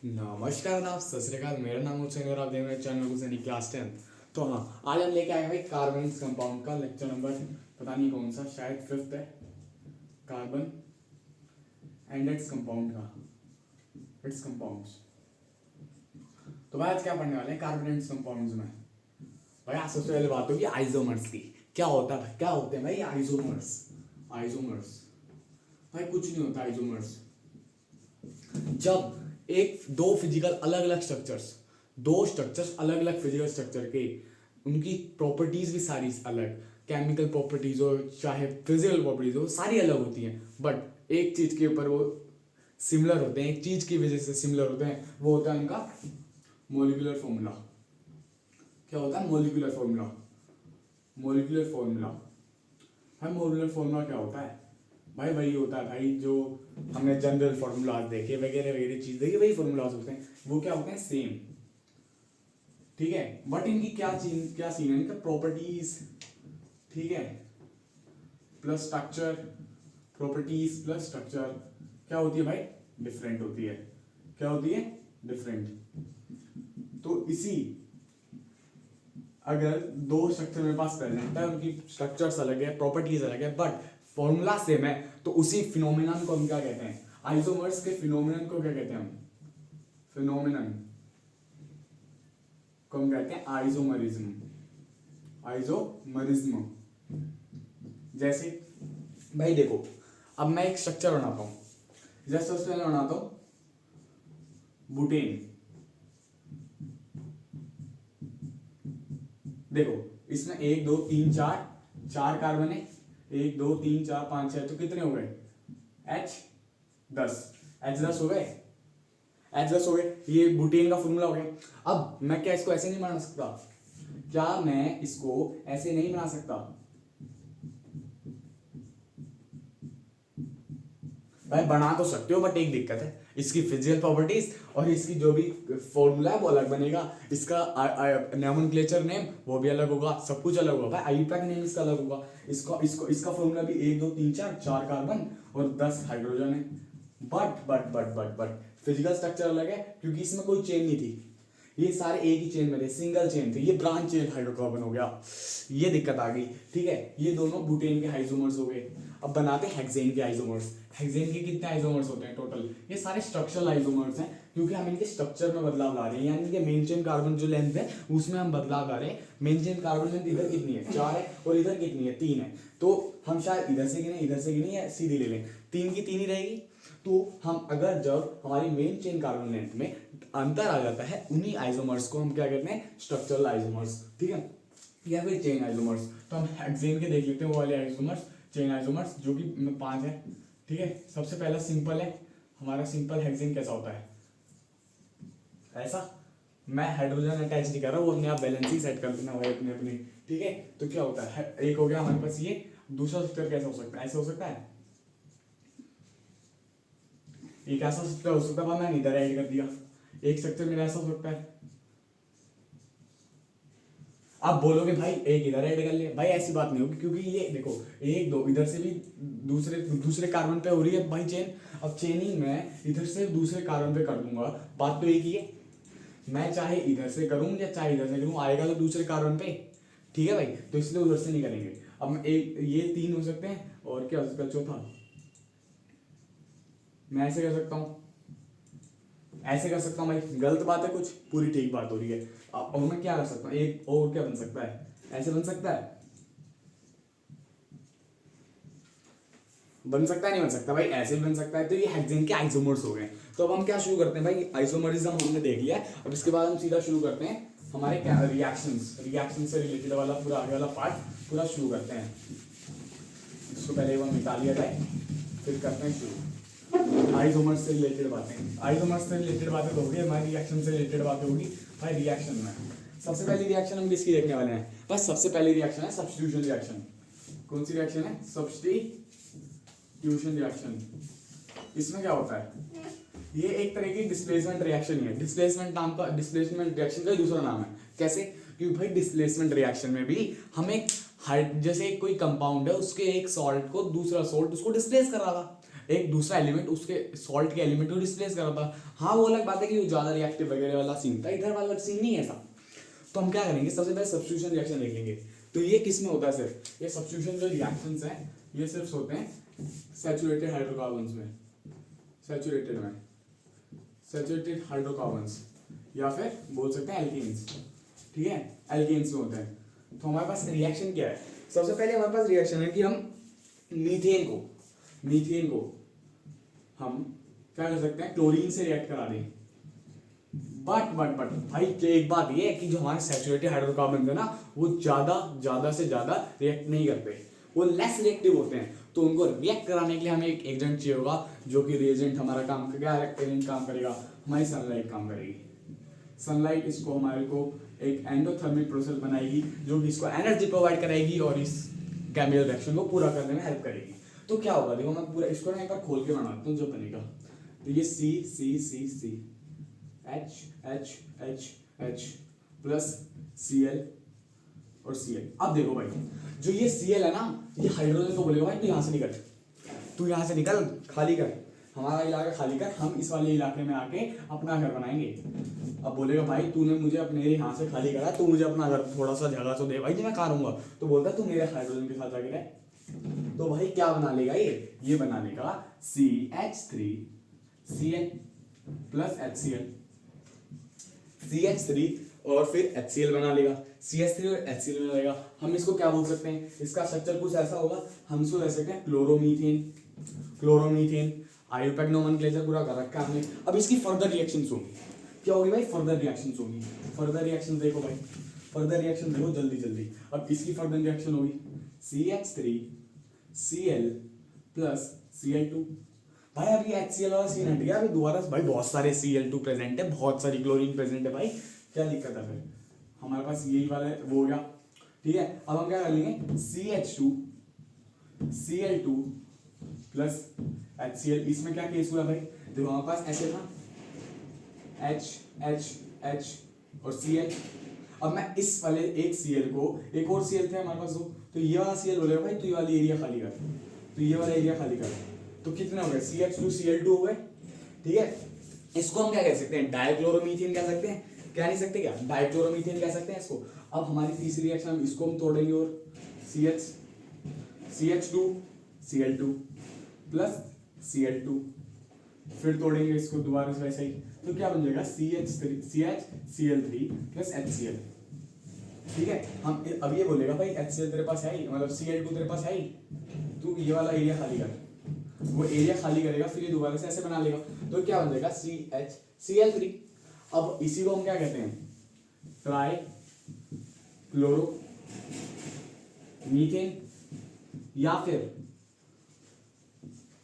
नमस्कार आप सत श्री अकाल। मेरा नाम हुसैन और आप देख रहे हैं चैनल हुसैनी क्लास 10। तो हाँ, आज हम लेके आए हैं भाई कार्बन कंपाउंड का लेक्चर नंबर पता नहीं कौन सा, शायद 5th है। कार्बन एंड इट्स कंपाउंड का, इट्स कंपाउंड्स। तो भाई आज क्या पढ़ने वाले हैं कार्बन एंड कंपाउंड्स में। भाई आज सबसे पहले बात होगी आइसोमर्स की। क्या होता है भाई, क्या होते हैं भाई आइसोमर्स? आइसोमर्स भाई कुछ नहीं होता। आइसोमर्स जब एक दो फिजिकल अलग अलग स्ट्रक्चर्स, दो स्ट्रक्चर्स अलग अलग फिजिकल स्ट्रक्चर के, उनकी प्रॉपर्टीज भी सारी अलग, केमिकल प्रॉपर्टीज हो चाहे फिजिकल प्रॉपर्टीज हो, सारी अलग होती हैं, बट एक चीज के ऊपर वो सिमिलर होते हैं, एक चीज की वजह से सिमिलर होते हैं, वो होता है उनका मोलिकुलर फॉर्मूला। क्या होता है मोलिकुलर फॉर्मूला? मोलिकुलर फॉर्मूला है। मोलिकुलर फॉर्मूला क्या होता है भाई? वही होता है भाई जो हमने जनरल फॉर्मूलाज देखे वगैरह वगैरह चीज देखी, वही फॉर्मूलाज होते हैं। वो क्या होते हैं? सेम, ठीक है। बट इनकी क्या सीन है? इनका प्रॉपर्टीज, ठीक है, plus structure, properties plus structure क्या होती है भाई? डिफरेंट होती है। क्या होती है? डिफरेंट। तो इसी अगर दो स्ट्रक्चर मेरे पास प्रेजेंट है, उनकी स्ट्रक्चर्स अलग है, प्रॉपर्टीज अलग है, बट फॉर्मूला सेम है, तो उसी फिनोमिनन को हम क्या कहते हैं? आइसोमर्स के फिनोमिनन को क्या कहते हैं हम? फिनोमिनन को हम कहते हैं आइसोमरिज्म। आइसोमरिज्म। जैसे भाई देखो, अब मैं एक स्ट्रक्चर बनाता हूं, जैसे सबसे पहले बनाता हूं बुटेन। देखो इसमें 1 2 3 4 4 कार्बन है। 1 2 3 4 5 6, तो कितने हो गए? H10। H10 हो गए। H10 हो गए। ये बुटेन का फॉर्मूला हो गया। अब मैं क्या इसको ऐसे नहीं बना सकता? क्या मैं इसको ऐसे नहीं बना सकता? भाई बना तो सकते हो, बट एक दिक्कत है, इसकी फिजिकल प्रॉपर्टीज और इसकी जो भी फॉर्मूला है वो अलग बनेगा। इसका नोमेनक्लेचर नेम वो भी अलग होगा, सब कुछ अलग होगा भाई। आईयूपैक नेम इसका अलग होगा। इसका फॉर्मूला भी 1 2 3 4 कार्बन और 10 हाइड्रोजन है। बट फिजिकल स्ट्रक्चर अलग है, क्योंकि इसमें कोई चेन नहीं थी। ये सारे एक ही चेन में थे, सिंगल चेन थे। ये ब्रांच चेन हाइड्रोकार्बन हो गया, ये दिक्कत आ गई, ठीक है। ये दोनों बुटेन के आइसोमर्स हो गए। अब बनाते हैं हेक्सेन के आइसोमर्स। हेक्सेन के कितने आइसोमर्स होते हैं टोटल? ये सारे स्ट्रक्चरल आइसोमर्स हैं, क्योंकि हम इनके स्ट्रक्चर में बदलाव ला रहे हैं, यानी कि मेन चेन कार्बन जो लेंथ है उसमें हम बदलाव ला रहे हैं। मेन चेन कार्बन लेंथ इधर कितनी है? 4 है, और इधर कितनी है? 3 है। तो हम शायद इधर से गिने, इधर से गिने, या सीधी ले लें, 3 की 3 ही रहेगी। तो हम अगर जब हमारी मेन चेन कार्बन लेंथ में अंतर आ जाता है, उन्हीं आइसोमर्स को हम क्या कहते हैं? स्ट्रक्चरल आइसोमर्स, ठीक है, या फिर चेन आइसोमर्स। तो हम हेक्सेन के देख लेते हैं वो वाले आइसोमर्स, चेन आइसोमर्स, जो कि 5 है, ठीक है। सबसे पहला सिंपल है हमारा। सिंपल हेक्सेन कैसा होता है? ऐसा। मैं हाइड्रोजन अटैच नहीं कर रहा, वो अपने आप बैलेंस ही सेट कर देना भाई अपने अपने, ठीक है। तो क्या होता है? एक हो गया हमारे पास ये। दूसरा स्ट्रक्चर कैसा हो सकता है? ऐसा हो सकता है। एक ऐसा स्ट्रक्चर हो सकता है, मैंने इधर ऐड कर दिया। एक स्ट्रक्चर मेरा ऐसा हो सकता है। आप बोलोगे भाई एक इधर ऐड कर ले, भाई ऐसी बात नहीं होगी, क्योंकि ये देखो 1 2 इधर से भी दूसरे कार्बन पे हो रही है भाई चेन। अब चेनिंग में इधर से दूसरे कार्बन पे कर दूंगा, बात तो एक ही है। मैं चाहे इधर से करूं या चाहे इधर से करूं, आएगा तो दूसरे कार्बन पे, ठीक है भाई। तो इसलिए उधर से नहीं करेंगे। अब एक ये 3 हो सकते हैं, और क्या हो सकता है चौथा? मैं ऐसे कर सकता हूं, ऐसे कर सकता हूं भाई। गलत बात है कुछ? पूरी ठीक बात हो रही है। और मैं क्या कर सकता हूं? एक और क्या बन सकता है? ऐसे बन सकता है, बन सकता है, नहीं बन सकता भाई? ऐसे भी बन सकता है। तो ये हेक्सेन के आइसोमर्स हो गए। तो अब हम क्या शुरू करते हैं भाई? आइसोमरिज्म हमने देख लिया। अब इसके बाद हम सीधा शुरू करते हैं हमारे क्या रिएक्शन से रिलेटेड वाला पूरा आगे वाला पार्ट पूरा शुरू करते हैं। इसको पहले वो मिटा लिया जाए, फिर करते हैं शुरू। आइसोमर्स से रिलेटेड बातें, आइसोमर्स से रिलेटेड बातें तो होगी, हमारी रिएक्शन से रिलेटेड बातें होगी भाई। रिएक्शन में सबसे पहली रिएक्शन हम किसकी देखने वाले हैं? बस सबसे पहली रिएक्शन है सब्स्टिट्यूशन रिएक्शन। कौन सी रिएक्शन है? Substitution reaction. इसमें क्या होता है? ये एक तरह की डिस्प्लेसमेंट रिएक्शन ही है। डिस्प्लेसमेंट रिएक्शन का दूसरा नाम है। कैसे? क्योंकि भाई डिस्प्लेसमेंट रिएक्शन में भी हमें जैसे कोई कंपाउंड है, उसके एक सॉल्ट को दूसरा सॉल्ट उसको डिस्प्लेस कर रहा था। एक दूसरा एलिमेंट उसके सॉल्ट के एलिमेंट को डिस्प्लेस कर रहा था। हाँ वो अलग बात है कि वो ज़्यादा रिएक्टिव वगैरह वाला सीन था, इधर वाला सीन नहीं है ऐसा। तो हम क्या करेंगे, सबसे पहले सब्स्टिट्यूशन रिएक्शन देख लेंगे। तो ये किस में होता है, सिर्फ ये सब्स्टिट्यूशन जो रिएक्शंस हैं ये सिर्फ होते हैं सैचुरेटेड हाइड्रोकार्बन्स में, सैचुरेटेड हाइड्रोकार्बन्स, या फिर बोल सकते हैं एल्केन्स। ठीक है, एल्केन्स में होते हैं। तो हमारे पास रिएक्शन क्या है, सबसे पहले हमारे पास रिएक्शन है कि हम मीथेन को हम क्या कर सकते हैं, क्लोरीन से रिएक्ट करा दें। बट भाई एक बात ये है कि जो हमारे सैचुरेटेड हाइड्रोकार्बन है ना, वो ज्यादा से ज्यादा रिएक्ट नहीं करते, वो लेस रिएक्टिव होते हैं। तो उनको रिएक्ट कराने के लिए हमें एक एजेंट चाहिए होगा, जो कि रिएजेंट हमारा काम क्या एजेंट काम करेगा, हमारी सनलाइट काम करेगी। सनलाइट इसको हमारे को एक एंडोथर्मिक प्रोसेस बनाएगी, जो कि इसको एनर्जी प्रोवाइड कराएगी और इस केमिकल रिएक्शन को पूरा करने में हेल्प करेगी। तो क्या होगा, देखो मैं पूरा इसको ना एक बार खोल के बनाता हूँ जो बनेगा। तो ये C H प्लस Cl और Cl। अब देखो भाई, जो ये Cl है ना, ये हाइड्रोजन को बोलेगा भाई तू यहाँ से निकल, खाली कर, हमारा इलाका खाली कर, हम इस वाले इलाके में आके अपना घर बनाएंगे। अब बोलेगा भाई तूने मुझे अपने यहाँ से खाली करा, तू मुझे अपना घर थोड़ा सा जगह तो दे भाई जो मैं करूँगा। तो बोलता है तू मेरे हाइड्रोजन के साथ आके रह। तो भाई क्या बना लेगा, ये बना लेगा CH3Cl प्लस CH3 और फिर HCl बना लेगा, CH3 और HCl बना लेगा। हम इसको क्या बोल सकते हैं, इसका स्ट्रक्चर कुछ ऐसा होगा, हम इसको कह सकते हैं क्लोरोमीथेन। आयोपेक नोमेनक्लेचर पूरा कर रखा है हमने। अब इसकी फर्दर रिएक्शंस होंगी, क्या होगी भाई, फर्दर रिएक्शंस देखो भाई, फर्दर रिएक्शन देखो जल्दी। अब इसकी फर्दर रिएक्शन होगी CH3Cl प्लस Cl2। भाई अभी HCl वाला सीन हट गया, अभी दोबारा भाई बहुत सारे Cl2 प्रेजेंट है, बहुत सारी क्लोरीन प्रेजेंट है भाई, क्या दिक्कत है फिर, हमारे पास यही वाला वो हो गया। ठीक है, अब हम क्या कर लेंगे, CH2Cl2 प्लस HCl। इसमें क्या केस हुआ भाई, देखो हमारे पास ऐसे था H और Cl। अब मैं इस वाले एक Cl को, एक और Cl थे हमारे पास दो, तो ये वाला Cl बोलेगा भाई तो ये वाली एरिया खाली कर, तो ये वाला एरिया खाली कर। तो कितने हो गए, CH2Cl2 हो गए। ठीक है, इसको हम क्या कह सकते हैं, डाइक्लोरोमीथेन कह सकते हैं, कह नहीं सकते क्या, डाइक्लोरोमीथेन कह सकते हैं इसको। अब हमारी तीसरी रिएक्शन, हम इसको हम तोड़ेंगे और CH2Cl2 प्लस Cl2, फिर तोड़ेंगे इसको दोबारा से वैसे ही, तो क्या बन जाएगा CHCl3 प्लस HCl। ठीक है, हम अब ये बोलेगा भाई HCl तेरे पास है ही, मतलब Cl2 तेरे पास है ही, तू ये वाला एरिया खाली कर, वो एरिया खाली करेगा, फिर ये दोबारा से ऐसे बना लेगा, तो क्या बन जाएगा CHCl3। अब इसी को हम क्या कहते हैं, ट्राई क्लोरोमीथेन या फिर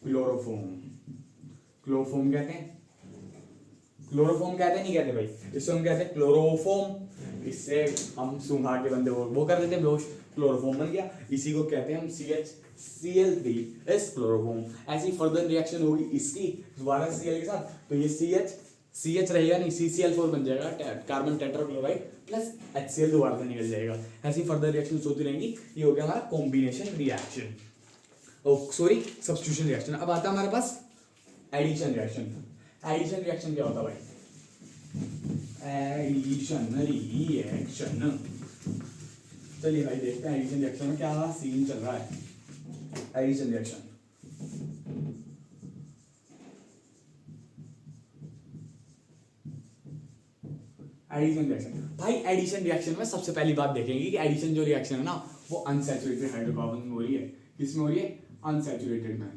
क्लोरोफोम कहते हैं, नहीं कहते भाई, इसको हम कहते हैं क्लोरोफोम। इससे हम सुंघा के बंदे वो कर देते हैं बेहोश, क्लोरोफोम बन गया। इसी को कहते हैं हम CHCl3 इस क्लोरोफोम। ऐसी फर्दर रिएक्शन होगी इसकी दोबारा Cl के साथ, तो ये CH रहेगा नहीं, CCl4 बन जाएगा, कार्बन टेट्राक्लोराइड प्लस HCl दोबारा से निकल जाएगा। ऐसी फर्दर रिएक्शन होती रहेंगी। ये हो गया हमारा combination reaction, sorry substitution reaction. अब आता है हमारे पास एडिशन रिएक्शन। एडिशन रिएक्शन क्या होता है भाई, एडिशन रिएक्शन, चलिए भाई देखते हैं एडिशन रिएक्शन में क्या सीन चल रहा है। एडिशन रिएक्शन, भाई एडिशन रिएक्शन में सबसे पहली बात देखेंगे कि एडिशन जो रिएक्शन है ना, वो अनसैचुरेटेड हाइड्रोकार्बन में हो रही है। किसमें हो रही है, अनसैचुरेटेड में,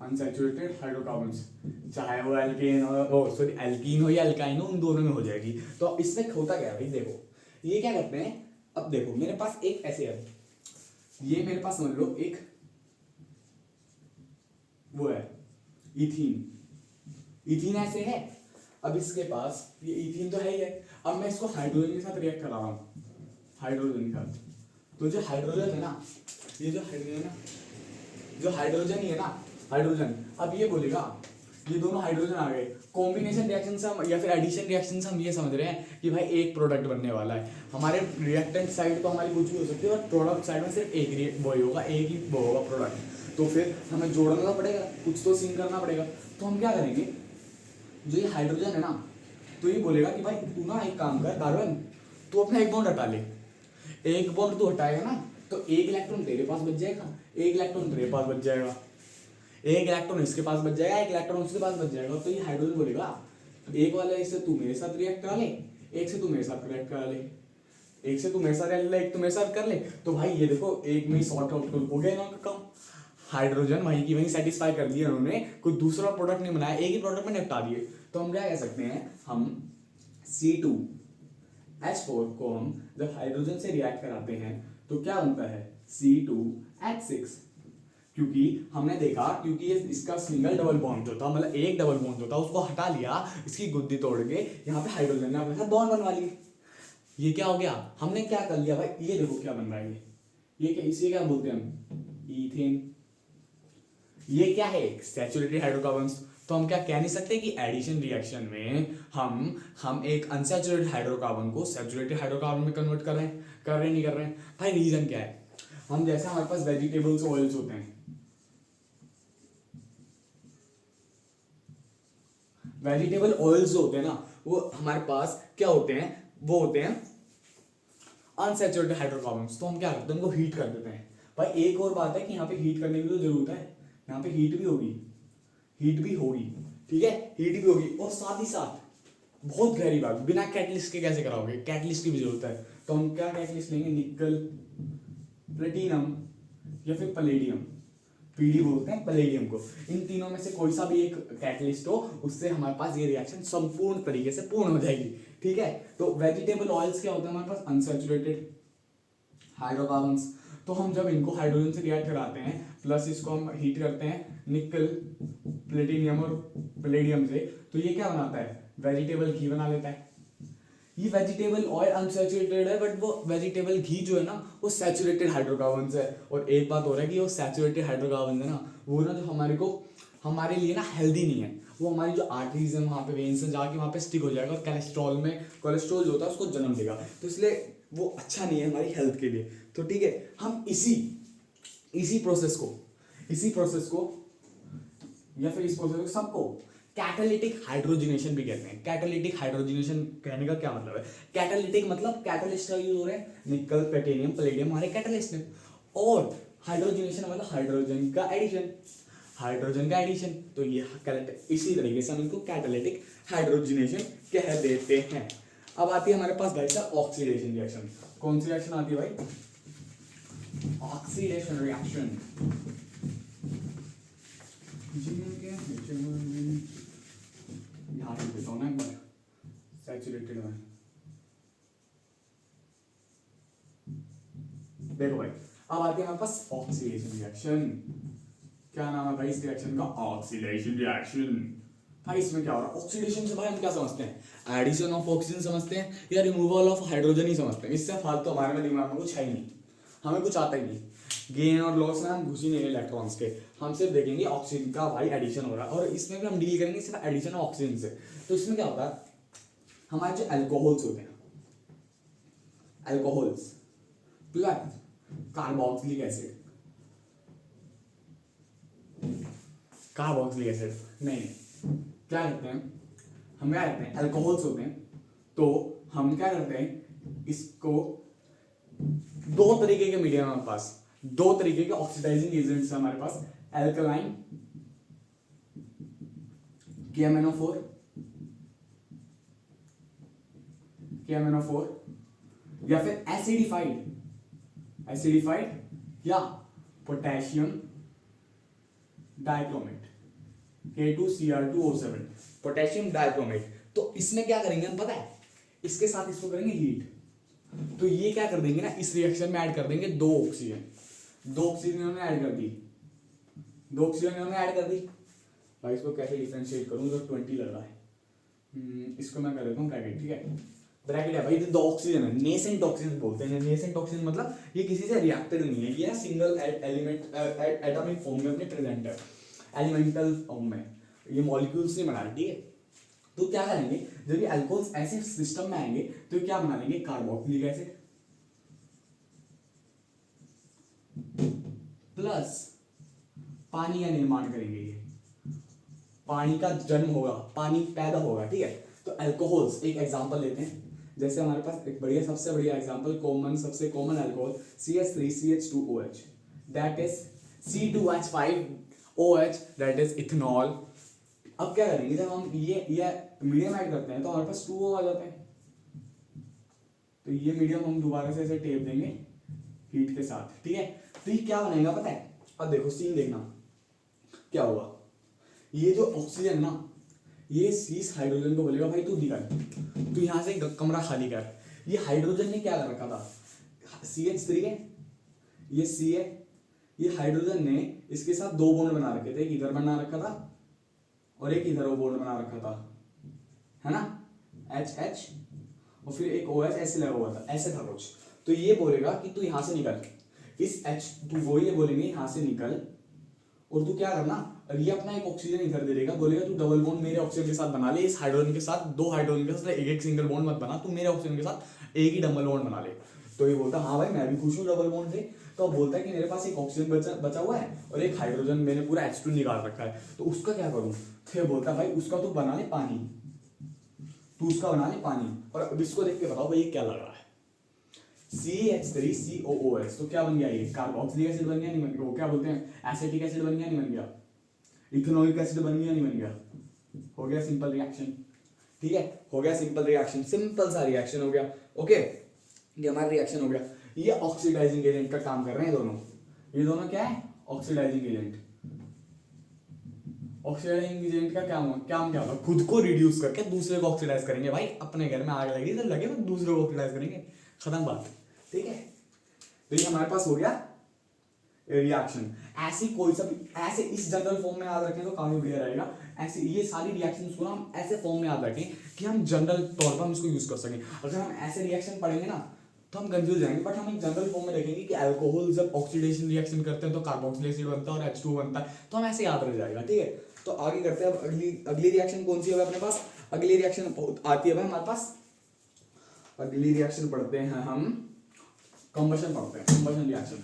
अनसैचुरेटेड हाइड्रोकार्बन्स, चाहे वो एल्कीन हो या अल्काइन हो, उन दोनों में हो जाएगी। तो इसमें होता क्या है भाई, देखो ये क्या करते हैं, अब देखो मेरे पास एक ऐसे है, ये मेरे पास समझ लो एक वो है इथीन ऐसे है। अब इसके पास ये इथीन तो है ही है, अब मैं इसको हाइड्रोजन के साथ रिएक्ट करा रहा हूँ, हाइड्रोजन के साथ। तो जो हाइड्रोजन है ना, ये जो हाइड्रोजन ही है ना, हाइड्रोजन, अब ये बोलेगा ये दोनों हाइड्रोजन आ गए, कॉम्बिनेशन रिएक्शन से हम या फिर एडिशन रिएक्शन से हम ये समझ रहे हैं कि भाई एक प्रोडक्ट बनने वाला है। हमारे रिएक्टेंट साइड तो हमारी कुछ भी हो सकती है, और प्रोडक्ट साइड में सिर्फ एक वो ही होगा, एक ही वो होगा प्रोडक्ट। तो फिर हमें जोड़ना तो पड़ेगा, कुछ तो सीन करना पड़ेगा। तो हम क्या करेंगे, जो ये हाइड्रोजन है ना, तो ये बोलेगा कि भाई तू ना एक काम कर कार्बन, तू अपना एक बॉन्ड हटा ले। एक बॉन्ड तू हटाएगा ना तो एक इलेक्ट्रॉन तेरे पास बच जाएगा, एक इलेक्ट्रॉन तेरे पास बच जाएगा, एक इलेक्ट्रॉन इसके पास बच जाएगा, एक इलेक्ट्रॉन उसके पास बच जाएगा। तो ये हाइड्रोजन बोलेगा एक वाला इससे तू मेरे साथ रिएक्ट करा ले, एक से तू मेरे साथ रिएक्ट करा ले, एक से तू मेरे साथ ले, एक तू मेरे साथ कर ले। तो भाई ये देखो एक में सॉर्ट आउट हो गया ना काम। हाइड्रोजन वहीं की वहीं सेटिस्फाई कर दिया उन्होंने, कोई दूसरा प्रोडक्ट नहीं बनाया, एक ही प्रोडक्ट में निपटा दिए। तो हम क्या कह सकते हैं, हम C2H4 को हम जब हाइड्रोजन से रिएक्ट कराते हैं तो क्या बनता है C2H6, क्योंकि हमने देखा क्योंकि ये इसका सिंगल डबल बॉन्ड जो था, मतलब एक डबल बॉन्ड जो था उसको हटा लिया, इसकी गुद्दी तोड़ के यहाँ पे हाइड्रोजन ने अपने साथ बॉन्ड बनवा लिया। ये क्या हो गया, हमने क्या कर लिया भाई, ये देखो क्या बन रहा है, ये क्या, इसे क्या बोलते हैं हम, ईथेन। ये क्या है, सैचुरेटेड हाइड्रोकार्बन्स। तो हम क्या कह नहीं सकते कि एडिशन रिएक्शन में हम एक अनसैचुरेटेड हाइड्रोकार्बन को सैचुरेटेड हाइड्रोकार्बन में कन्वर्ट कर रहे हैं नहीं कर रहे हैं। भाई रीजन क्या है, हम जैसे हमारे पास वेजिटेबल्स ऑयल्स होते हैं, वेजिटेबल ऑयल्स होते हैं ना, वो हमारे पास क्या होते हैं, वो होते हैं अनसैचुरेटेड हाइड्रोकार्बन्स। तो हम क्या करते हैं, उनको हीट कर देते हैं। भाई एक और बात है कि यहाँ पे हीट करने की तो जरूरत है, यहाँ पे हीट भी होगी, ठीक है, हीट भी होगी। और साथ ही साथ बहुत गहरी बात, बिना कैटलिस्ट के कैसे कराओगे, कैटलिस्ट की भी जरूरत है। तो हम क्या कैटलिस्ट लेंगे, निकल, प्लेटिनम या फिर पलेडियम, पीडी बोलते हैं पलेडियम को। इन तीनों में से कोई सा भी एक कैटलिस्ट हो, उससे हमारे पास ये रिएक्शन संपूर्ण तरीके से पूर्ण हो जाएगी, ठीक है। तो वेजिटेबल ऑयल्स क्या होते हैं हमारे पास, अनसैचुरेटेड हाइड्रोकार्बन्स। तो हम जब इनको हाइड्रोजन से रिएक्ट कराते हैं प्लस इसको हम हीट करते हैं निकल, प्लेटिनियम और प्लेडियम से, तो ये क्या बनाता है, वेजिटेबल घी बना लेता है। ये वेजिटेबल ऑयल अनसैचुरेटेड है, बट वो वेजिटेबल घी जो है ना वो सैचुरेटेड हाइड्रोकार्बन्स है। और एक बात हो रहा है कि वो सैचुरेटेड हाइड्रोकार्बन्स है ना, वो ना जो हमारे लिए ना हेल्दी नहीं है, वो हमारी जो आर्टरीज है वहाँ पे वेन्स में जाके वहाँ पे स्टिक हो जाएगा और कोलेस्ट्रॉल जो होता है उसको जन्म देगा। तो इसलिए वो अच्छा नहीं है हमारी हेल्थ के लिए। तो ठीक है, हम इसी प्रोसेस को या फिर इस प्रोसेस को सबको कैटालिटिक हाइड्रोजनेशन भी कहते हैं। कैटालिटिक हाइड्रोजनेशन कहने का क्या मतलब है, कैटालिटिक मतलब कैटालिस्ट का यूज हो रहा है, निकल, प्लेटिनियम, पलेडियम हमारे कैटालिस्ट है, और हाइड्रोजनेशन मतलब हाइड्रोजन का एडिशन। तो ये इसी तरीके से हम इनको कैटालिटिक हाइड्रोजनेशन कह देते हैं। अब आती है हमारे पास भाई साहब ऑक्सीडेशन रिएक्शन। कौन सी रिएक्शन आती है भाई, ऑक्सीडेशन रिएक्शन। यहाँ पे देता हूँ ना एक बार, सैचुरेटेड में देखो भाई। अब आती है हमारे पास ऑक्सीडेशन रिएक्शन। क्या नाम है भाई इस रिएक्शन का, ऑक्सीडेशन रिएक्शन। भाई इसमें क्या हो रहा है, ऑक्सीडेशन से भाई हम क्या समझते हैं, एडिशन ऑफ ऑक्सीजन समझते हैं या रिमूवल ऑफ हाइड्रोजन ही समझते हैं। इससे फालतू हमारे में दिमाग में कुछ है ही नहीं, हमें कुछ आता ही नहीं। गेन और लॉस में हम घुस ही नहीं इलेक्ट्रॉन्स के, हम सिर्फ देखेंगे ऑक्सीजन का भाई एडिशन हो रहा है, और इसमें भी हम डील करेंगे सिर्फ एडिशन ऑफ ऑक्सीजन से। तो इसमें क्या होता है, हमारे जो एल्कोहल्स होते हैं, एल्कोहल्स प्लस कार्बोक्सिलिक एसिड, नहीं क्या करते हैं, हम क्या करते हैं, एल्कोहल्स होते हैं, तो हम क्या करते हैं, इसको दो तरीके के मीडियम हमारे पास, दो तरीके के ऑक्सीडाइजिंग एजेंट्स हमारे पास, एल्कलाइन KMnO4 या फिर एसिडिफाइड या potassium dichromate K2Cr2O7, potassium dichromate. तो इसमें क्या करेंगे हम पता है, इसके साथ इसको करेंगे हीट, तो ये क्या कर देंगे ना, इस रिएक्शन में ऐड कर देंगे दो ऑक्सीजन इन्होंने ऐड कर दी। भाई इसको कैसे डिफरेंशिएट करूं, जो 20 लग रहा है, इसको मैं कर देता हूं ब्रैकेट, ठीक है, ब्रैकेट है भाई, दो ऑक्सीजन है, नेसेंट ऑक्सीजन बोलते हैं। नेसेंट ऑक्सीजन मतलब ये किसी से रिएक्टेड नहीं है, ये सिंगल एलिमेंट एटॉमिक फॉर्म में अपने प्रेजेंट है, एलिमेंटल फॉर्म में, ये मॉलिक्यूल्स नहीं बना रहे, ठीक है। तो क्या करेंगे, जब ये अल्कोहल्स ऐसे सिस्टम में आएंगे तो क्या बना लेंगे, कार्बोक्सिलिक एसिड प्लस पानी का निर्माण करेंगे, ये पानी का जन्म होगा, पानी पैदा होगा, ठीक है। तो अल्कोहल्स, एक एग्जांपल लेते हैं, जैसे हमारे पास एक बढ़िया, सबसे बढ़िया एग्जांपल, कॉमन, सबसे common alcohol CH3CH2OH, that is C2H5OH, that is ethanol. अब क्या करेंगे, जब हम ये मीडियम ऐड करते हैं तो हमारे पास 2O आ जाते हैं, तो ये मीडियम हम दोबारा से ऐसे टेप देंगे हीट के साथ, ठीक है। तो ये क्या बनेगा पता है, अब देखो सीन देखना क्या होगा, ये जो ऑक्सीजन ना, ये इस हाइड्रोजन को बोलेगा भाई तू निकल, तू यहाँ से कमरा खाली कर। ये हाइड्रोजन ने क्या कर रखा था, CH3 है, ये C है, ये हाइड्रोजन ने इसके साथ 2 बॉन्ड बना रखे थे, एक इधर बना रखा था और एक इधर वो बॉन्ड बना रखा था, है ना, HH, और फिर एक OH ऐसे लगा हुआ था, ऐसे था कुछ। तो ये बोलेगा कि तू यहाँ से निकल, इस H, तू वो ये बोलेंगे यहाँ से निकल, और तू क्या करना, और ये अपना एक ऑक्सीजन इधर दे देगा, बोलेगा तू डबल बॉन्ड मेरे ऑक्सीजन के साथ बना ले, इस हाइड्रोजन के साथ, 2 हाइड्रोजन के साथ एक एक सिंगल बॉन्ड मत बना, तू मेरे ऑक्सीजन के साथ एक ही डबल बॉन्ड बना ले। तो ये बोलता हाँ भाई मैं भी खुश हूँ डबल बॉन्ड से। तो अब बोलता है कि मेरे पास एक ऑक्सीजन बचा हुआ है और एक हाइड्रोजन मैंने पूरा H2 निकाल रखा है, तो उसका क्या करूँ। तो ये बोलता है भाई उसका तू बना ले पानी, तू उसका बना ले पानी। और अब इसको देख के बताओ भाई ये क्या लग रहा है, CH3COOH, तो क्या बन गया, ये कार्बोक्सिलिक एसिड बन गया, नहीं बन गया, वो क्या बोलते हैं एसिटिक एसिड बन गया, नहीं बन गया, इथेनॉइक एसिड बन गया, नहीं बन गया, हो गया सिंपल रिएक्शन, ठीक है, हो गया सिंपल रिएक्शन, सिंपल सा रिएक्शन हो गया, ओके, ये हमारा रिएक्शन हो गया। ये ऑक्सीडाइजिंग एजेंट का काम कर रहे हैं दोनों, ये दोनों क्या है, ऑक्सीडाइजिंग एजेंट। ऑक्सीडाइजिंग एजेंट का क्या होगा, खुद को रिड्यूस करके दूसरे को ऑक्सीडाइज करेंगे। भाई अपने घर में आग लगी तो लगे, तो दूसरे को ऑक्सीडाइज करेंगे, खत्म बात, ठीक है। तो ये हमारे पास हो गया रिएक्शन। ऐसी कोई सा भी, ऐसे इस जनरल फॉर्म में याद रखें तो काफी बढ़िया रहेगा। ऐसे ये सारी रिएक्शंस को ना हम ऐसे फॉर्म में याद रखें कि हम जनरल तौर पर हम इसको यूज कर सकें। अगर हम ऐसे रिएक्शन पढ़ेंगे ना तो हम कंफ्यूज जाएंगे, बट हम एक जनरल फॉर्म में देखेंगे कि अल्कोहल जब ऑक्सीडेशन रिएक्शन करते हैं तो कार्बोक्सिलिक एसिड बनता है और H2 बनता है, तो हम ऐसे याद रह जाएगा, ठीक है। तो आगे करते हैं, अब अगली रिएक्शन कौन सी होगा अपने पास, अगली रिएक्शन आती है भाई हमारे पास, अगली रिएक्शन पढ़ते हैं हम, कंबशन पढ़ते हैं, कंबशन रिएक्शन।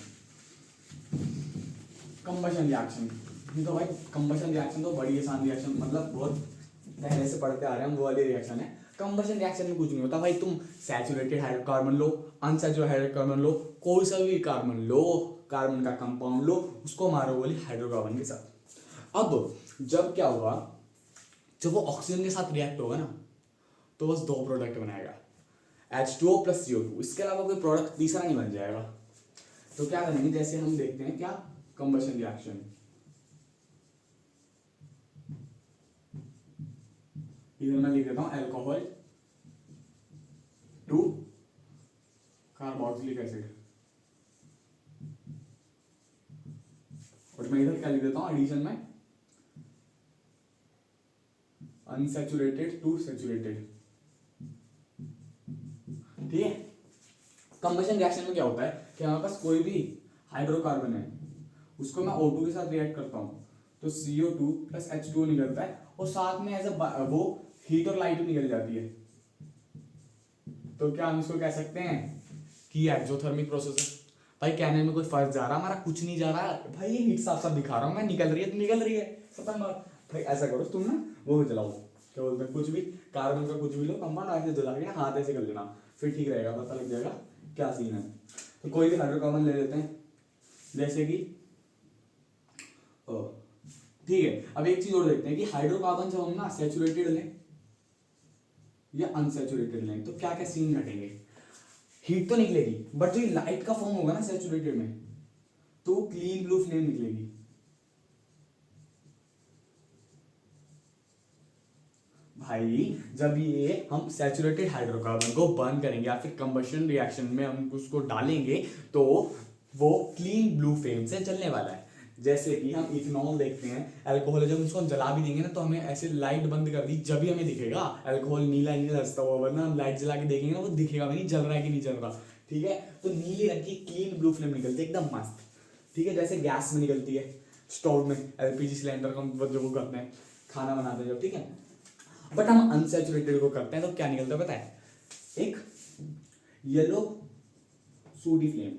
कंबशन रिएक्शन तो भाई कंबशन रिएक्शन तो बड़ी आसान रिएक्शन, मतलब बहुत पहले से पढ़ते आ रहे हैं हम, वो वाली रिएक्शन है। कंबशन रिएक्शन में कुछ नहीं होता भाई, तुम सैचुरेटेड हाइड्रोकार्बन लो, अनसैचुरेटेड हाइड्रोकार्बन लो, कोई सा भी कार्बन लो, कार्बन का कंपाउंड लो, उसको मारो बोले हाइड्रोकार्बन के साथ। अब जब क्या होगा, जब वो ऑक्सीजन के साथ रिएक्ट होगा ना तो बस 2 प्रोडक्ट बनाएगा, H2O + CO2, इसके अलावा कोई प्रोडक्ट तीसरा नहीं बन जाएगा। तो क्या करेंगे, जैसे हम देखते हैं क्या, कंबशन रिएक्शन, इधर मैं लिख देता हूं अल्कोहल टू कार्बोक्सिलिक एसिड, और मैं इधर क्या लिख देता हूं एडिशन में, अनसैचुरेटेड टू सैचुरेटेड, ठीक है। कंबशन रिएक्शन में क्या होता है कि हमारे पास कोई भी हाइड्रोकार्बन है, उसको मैं O2 के साथ रिएक्ट करता हूं तो CO2 + H2O निकलता है, और साथ में एज वो हीट और लाइट भी निकल जाती है। तो क्या हम इसको कह सकते हैं कि एक्सोथर्मिक प्रोसेस है। भाई कहने में कोई फर्क जा रहा, हमारा कुछ नहीं जा रहा भाई, ये हीट साफ साफ दिखा रहा हूँ मैं, निकल रही है तो निकल रही है, खत्म बात। भाई ऐसा करो तुम ना वो जलाओ, क्या बोलते हैं, कुछ भी कार्बन का कुछ भी लो कंपाउंड, ऐसे जला के ना हाथ ऐसे कर लेना, फिर ठीक रहेगा, पता लग जाएगा क्या सीन है। तो कोई भी हाइड्रोकार्बन ले लेते हैं, जैसे कि ठीक है। अब एक चीज और देखते हैं कि हाइड्रोकार्बन जब हम ना सैचुरेटेड लें या अनसैचुरेटेड लें तो क्या क्या सीन घटेंगे। हीट तो निकलेगी, बट जो लाइट का फॉर्म होगा ना सैचुरेटेड में, तो क्लीन ब्लू फ्लेम निकलेगी। भाई जब ये हम सैचुरेटेड हाइड्रोकार्बन को बर्न करेंगे या फिर कंबशन रिएक्शन में हम उसको डालेंगे तो वो क्लीन ब्लू फ्लेम से जलने वाला है। जैसे कि हम इथेनॉल देखते हैं, अल्कोहल जब उसको हम जला भी देंगे ना तो हमें ऐसे लाइट बंद कर दी जब भी हमें दिखेगा अल्कोहल नीला नीला रस्ता हुआ, वरना हम लाइट जला के देखेंगे ना वो दिखेगा भी नहीं जल रहा है कि नहीं जल रहा, ठीक है। तो नीले रंग की क्लीन ब्लू फ्लेम निकलती है एकदम मस्त, ठीक है, जैसे गैस में निकलती है, स्टोव में LPG सिलेंडर का जो वो करते हैं खाना बनाते हैं जब, ठीक है। बट हम अनसैचुरेटेड को करते हैं तो क्या निकलता है पता है, एक येलो सूडी फ्लेम,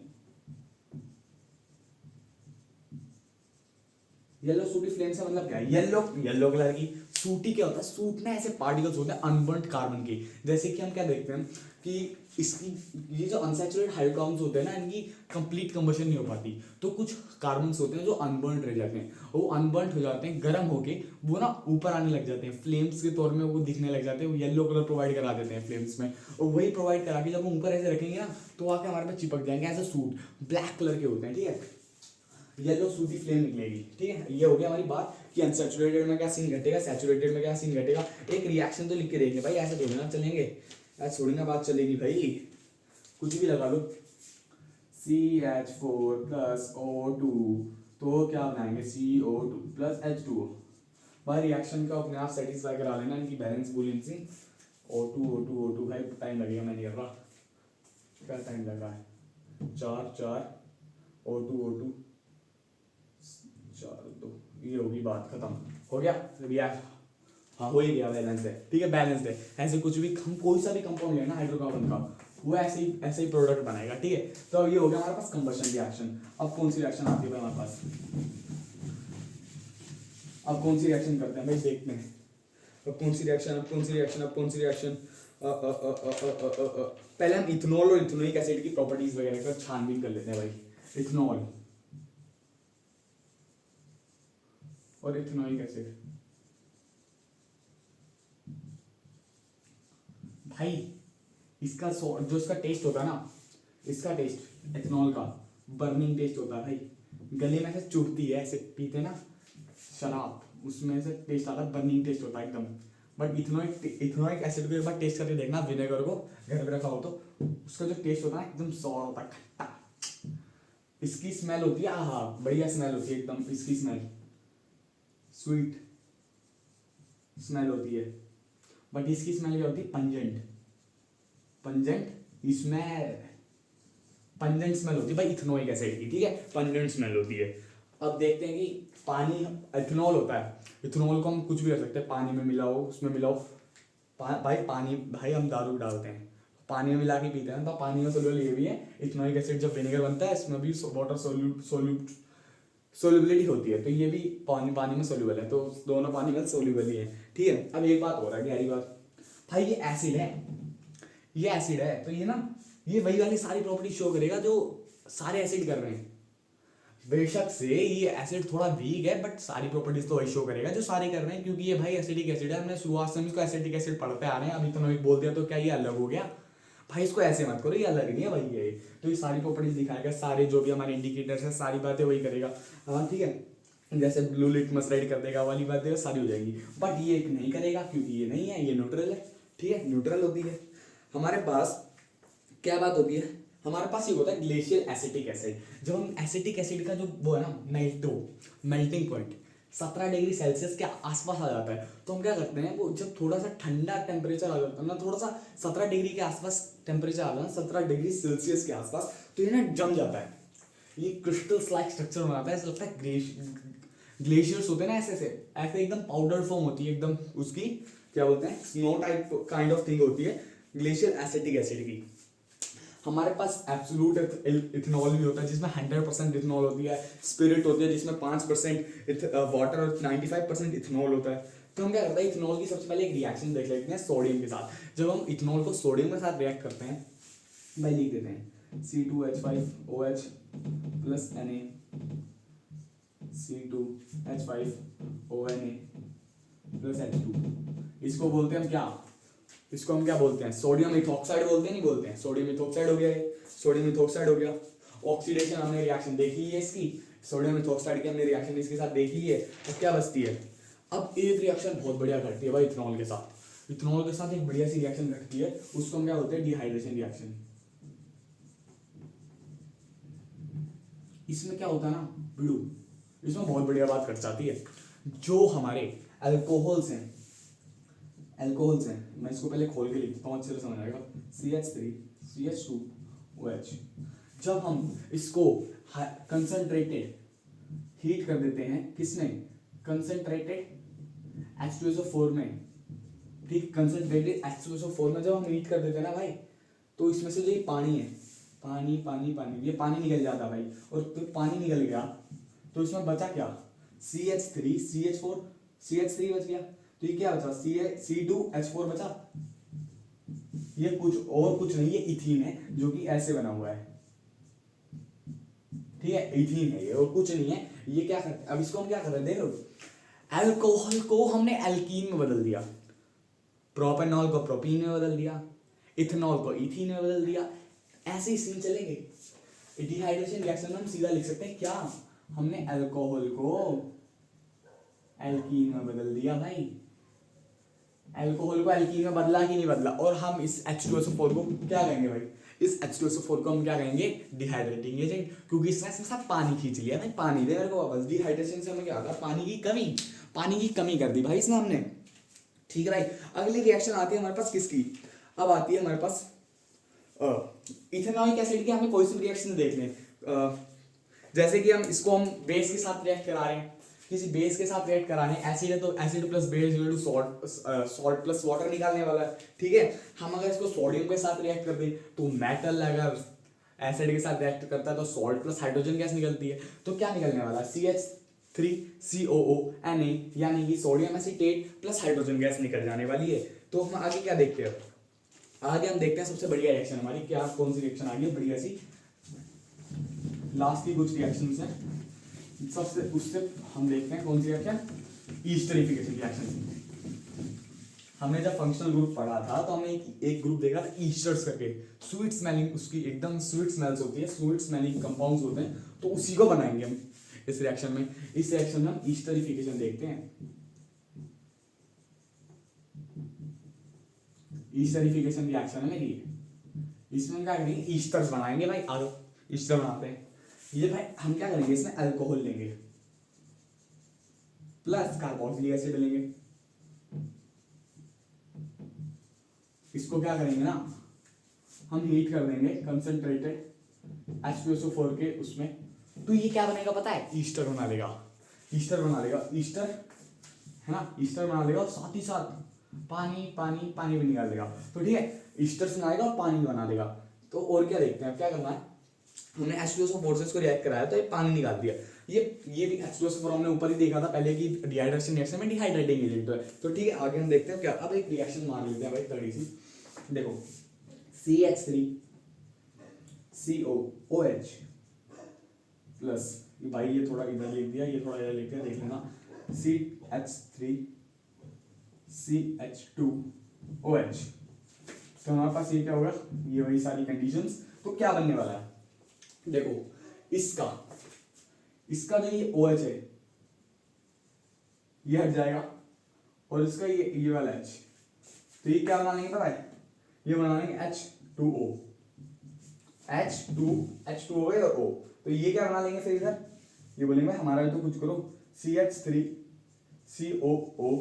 येलो सूटी फ्लेम से मतलब क्या है, येलो येलो कलर की। सूटी क्या होता है, सूट ना ऐसे पार्टिकल्स होते हैं अनबर्न्ड कार्बन के। जैसे कि हम क्या देखते हैं कि इसकी ये जो अनसैचुरेटेड हाइड्रोकार्बन्स होते हैं ना, इनकी कंप्लीट कंबशन नहीं हो पाती, तो कुछ कार्बन्स होते हैं जो अनबर्न्ड रह जाते हैं, वो अनबर्न्ड हो जाते हैं, गर्म होके वो ना ऊपर आने लग जाते हैं, फ्लेम्स के तौर में वो दिखने लग जाते हैं, वो येलो कलर प्रोवाइड करा देते हैं फ्लेम्स में। और वही प्रोवाइड करा के जब हम ऊपर ऐसे रखेंगे ना, तो आके हमारे पास चिपक जाएंगे ऐसे सूट, ब्लैक कलर के होते हैं, ठीक है, येलो सूटी फ्लेम निकलेगी, ठीक है। ये हो गया हमारी बात कि अनसैचुरेटेड में क्या सीन घटेगा, सैचुरेटेड में क्या सीन घटेगा। एक रिएक्शन तो लिख के देंगे भाई, ऐसे थोड़ी ना चलेंगे, ऐसे थोड़ी ना बात चलेगी भाई, कुछ भी लगा लो। CH4 प्लस O2, तो क्या बनाएंगे CO2 प्लस H2O। भाई रिएक्शन का अपने आप सेटिस्फाई करा लेना इनकी बैलेंस बुलियंसी। O2 भाई टाइम लगेगा, मैं नहीं कर रहा, क्या टाइम लग रहा है, 4 O2 4 2, ये होगी बात खत्म, हो गया रिएक्ट, हाँ हो ही गया, बैलेंस है, ठीक है, बैलेंस है। ऐसे कुछ भी हम कोई सा भी कंपाउंड लेना हाइड्रोकार्बन का, वो ऐसे ही प्रोडक्ट बनाएगा, ठीक है। तो ये हो गया हमारे पास कंबशन रिएक्शन। अब कौन सी रिएक्शन आती है हमारे पास, अब कौन सी रिएक्शन करते हैं भाई, देखते हैं अब कौन सी रिएक्शन। पहले हम इथेनॉल और इथेनोइक एसिड की प्रॉपर्टीज वगैरह का छानबीन कर लेते हैं भाई। इथेनॉल और इथेनोइक एसिड, भाई इसका जो इसका टेस्ट होता है ना, इसका टेस्ट एथेनॉल का बर्निंग टेस्ट होता है भाई, गले में से चुभती है, ऐसे पीते ना शराब, उसमें से टेस्ट आता है, बर्निंग टेस्ट होता है एकदम। बट इथेनोइक एसिड को एक बार टेस्ट करके देखना, विनेगर को घर पे रखा हो तो, उसका जो टेस्ट होता है एकदम सॉर होता है, खट्टा। इसकी स्मेल होती है, आहा बढ़िया स्मेल होती है एकदम, इसकी स्मेल स्वीट स्मेल होती है। बट इसकी स्मेल क्या होती है, पंजेंट स्मेल होती है भाई इथेनोइक एसिड की, ठीक है, पंजेंट स्मेल होती है। अब देखते हैं कि पानी, इथेनॉल होता है, इथेनॉल को हम कुछ भी कर सकते हैं, पानी में मिलाओ, उसमें मिलाओ, भाई हम दारू डालते हैं, पानी में मिला के पीते हैं, तो पानी में सोल्यूबल ये भी है, इथेनोइक एसिड जब विनेगर बनता है इसमें भी वाटर सोल्यूबिलिटी होती है, तो ये भी पानी में सोल्यूबल है, तो दोनों पानी में सोल्यूबल ही है, ठीक है। अब एक बात हो रहा है, गहरी बात, भाई ये एसिड है, तो ये ना ये वही वाली सारी प्रॉपर्टी शो करेगा जो सारे एसिड कर रहे हैं। बेशक से ये एसिड थोड़ा वीक है, बट सारी प्रॉपर्टीज तो वही शो करेगा जो सारे कर रहे हैं, क्योंकि ये भाई एसिडिक एसिड है, हमने शुरुआत से इसको एसिडिक एसिड पढ़ते आ रहे हैं, अभी तो बोल दिया तो क्या ये अलग हो गया भाई, इसको ऐसे मत करो, ये अलग नहीं है भाई, ये तो ये सारी प्रॉपर्टीज दिखाएगा, सारे जो भी हमारे इंडिकेटर्स है सारी बातें वही करेगा, हाँ ठीक है। जैसे ब्लू लिटमस रेड कर देगा वाली बातें सारी हो जाएंगी, बट ये एक नहीं करेगा क्योंकि ये नहीं है, ये न्यूट्रल है, ठीक है, न्यूट्रल होती है। हमारे पास क्या बात होती है, हमारे पास ये होता है ग्लेशियल एसिटिक एसिड। जब हम एसिटिक एसिड का जो वो है ना मेल्टिंग पॉइंट 17 डिग्री सेल्सियस के आसपास आ जाता है, तो हम क्या करते हैं, वो जब थोड़ा सा ठंडा टेम्परेचर आ जाता है ना, थोड़ा सा 17 डिग्री के आसपास टेम्परेचर आ जाता है, 17 डिग्री सेल्सियस के आसपास, तो ये ना जम जाता है, ये क्रिस्टल्स लाइक स्ट्रक्चर बनाता है, ऐसा लगता है ग्लेशियर्स होते हैं ना, ऐसे एकदम पाउडर फॉर्म होती है एकदम, उसकी क्या बोलते हैं, snow type kind of thing होती है ग्लेशियल एसिटिक एसिड की। हमारे पास एब्सोल्यूट इथेनॉल भी होता है जिसमें 100% इथेनॉल होती है, स्पिरिट होती है जिसमें 5% वाटर और 95% इथेनॉल होता है। तो हम क्या करते हैं, इथेनॉल की सबसे पहले एक रिएक्शन देख लेते हैं सोडियम के साथ। जब हम इथेनॉल को सोडियम के साथ रिएक्ट करते हैं, भाई लिख देते हैं C2H5OH plus Na, C2H5ONa plus H2, इसको बोलते हैं हम क्या, इसको हम क्या बोलते हैं, सोडियम इथॉक्साइड बोलते हैं, नहीं बोलते हैं, सोडियम इथॉक्साइड हो गया, सोडियम इथॉक्साइड हो गया। ऑक्सीडेशन हमने रिएक्शन देखी है इसकी, सोडियम इथॉक्साइड की हमने रिएक्शन इसके साथ देखी है, तो क्या बचती है, अब एक रिएक्शन बहुत बढ़िया घटती है भाई इथेनॉल के साथ, इथेनॉल के साथ एक बढ़िया सी रिएक्शन घटती है, उसको हम क्या बोलते हैं, डिहाइड्रेशन रिएक्शन। इसमें क्या होता है ना बिड़ू, इसमें बहुत बढ़िया बात घट जाती है, जो हमारे अल्कोहल्स हैं, मैं इसको पहले खोल के लिखता हूँ, अच्छे से समझ आएगा, CH3CH2OH, जब हम इसको कंसंट्रेटेड हीट कर देते हैं, किसमें, कंसंट्रेटेड H2SO4 में, ठीक, कंसंट्रेटेड H2SO4 में जब हम हीट कर देते हैं ना भाई, तो इसमें से जो ये पानी है, पानी ये पानी निकल जाता भाई, और तो पानी निकल गया तो इसमें बचा क्या, CH3 CH3 बच गया, तो ये क्या बचा, C2H4 बचा। ये कुछ नहीं, ये इथीन है जो कि ऐसे बना हुआ है, ठीक है, इथीन है ये और कुछ नहीं है। ये क्या करते हैं, अब इसको हम क्या कर रहे हैं, देखो अल्कोहल को हमने एल्कीन में बदल दिया, प्रोपेनॉल को प्रोपीन में बदल दिया, इथेनॉल को इथीन में बदल दिया, ऐसे ही सीन चलेंगे। डिहाइड्रेशन रिएक्शन में हम सीधा लिख सकते हैं क्या, हमने अल्कोहल को एल्कीन में बदल दिया भाई, अल्कोहल को एल्कीन में बदला कि नहीं बदला। और हम इस H2SO4 को क्या कहेंगे भाई, इस H2SO4 को हम क्या कहेंगे, डिहाइड्रेटिंग एजेंट, क्योंकि इसने सब पानी खींच लिया भाई, पानी दे मेरे को वापस। डिहाइड्रेशन से हमें क्या होता है, पानी की कमी कर दी भाई इसने हमने, ठीक है भाई। अगली रिएक्शन आती है हमारे पास किसकी, अब आती है हमारे पास इथेनॉइक एसिड की। हमें कोई सी रिएक्शन देख लें, जैसे कि हम बेस के साथ रिएक्ट करा रहे हैं, किसी बेस के साथ रिएक्ट कराने, एसिड है तो acid plus base equal to salt plus water निकालने वाला है, ठीक है। हम अगर इसको सोडियम के साथ रिएक्ट कर दें तो मेटल अगर एसिड के साथ रिएक्ट करता है तो सॉल्ट प्लस हाइड्रोजन गैस निकलती है, तो क्या निकलने वाला है, CH3COO Na, यानी कि sodium acetate plus hydrogen gas निकल जाने वाली है। तो हम आगे क्या देखते हैं, आगे हम देखते हैं सबसे बढ़िया रिएक्शन हमारी क्या, कौन सी रिएक्शन आ गई है बढ़िया सी, लास्ट की कुछ रिएक्शंस हैं सबसे, उससे हम देखते हैं कौन सी रिएक्शन, ईस्टरिफिकेशन रिएक्शन। हमने जब फंक्शनल ग्रुप पढ़ा था तो हमने एक ग्रुप देखा था ईस्टर्स करके, स्वीट स्मेलिंग, उसकी एकदम स्वीट स्मेल्स होती है, स्वीट स्मेलिंग कंपाउंड्स होते हैं, तो उसी को बनाएंगे हम इस रिएक्शन में। इस रिएक्शन में हम ईस्टरिफिकेशन देखते हैं, ईस्टरिफिकेशन रिएक्शन है मेरी, इसमें हम क्या करेंगे, ईस्टर्स बनाएंगे भाई, आ जाओ ईस्टर बनाते हैं। ये भाई हम क्या करेंगे, इसमें अल्कोहल लेंगे प्लस कार्बोक्सिलिक एसिड लेंगे, इसको क्या करेंगे ना, हम हीट कर देंगे कंसंट्रेटेड H2SO4 के उसमें, तो ये क्या बनेगा पता है, ईस्टर बना देगा, ईस्टर है ना, ईस्टर बना देगा और साथ ही साथ पानी भी निकाल देगा, तो ठीक है, ईस्टर बनाएगा और पानी बना देगा। तो और क्या देखते हैं, अब क्या करना है, हमने H2SO4 से इसको रिएक्ट कराया तो ये पानी निकाल दिया। ये भी H2SO4 हमने ऊपर ही देखा था पहले कि डिहाइड्रेशन रिएक्शन में डिहाइड्रेटिंग एजेंट है। तो ठीक है, आगे हम देखते हैं क्या, अब एक रिएक्शन मान लेते हैं भाई तगड़ी सी, देखो CH3COOH प्लस, भाई ये थोड़ा इधर लिख दिया, ये थोड़ा इधर लिख दिया, देख लेना, CH3CH2OH, तो हमारे पास ये क्या होगा, ये वही सारी कंडीशंस। तो क्या बनने वाला है, देखो इसका जो ये OH है ये हट जाएगा और इसका ये वाला H, तो ये क्या बना लेंगे पता है, ये बना लेंगे H2O हो गया और O, तो ये क्या बना लेंगे फिर इधर, ये बोलेंगे हमारा तो कुछ करो CH3COO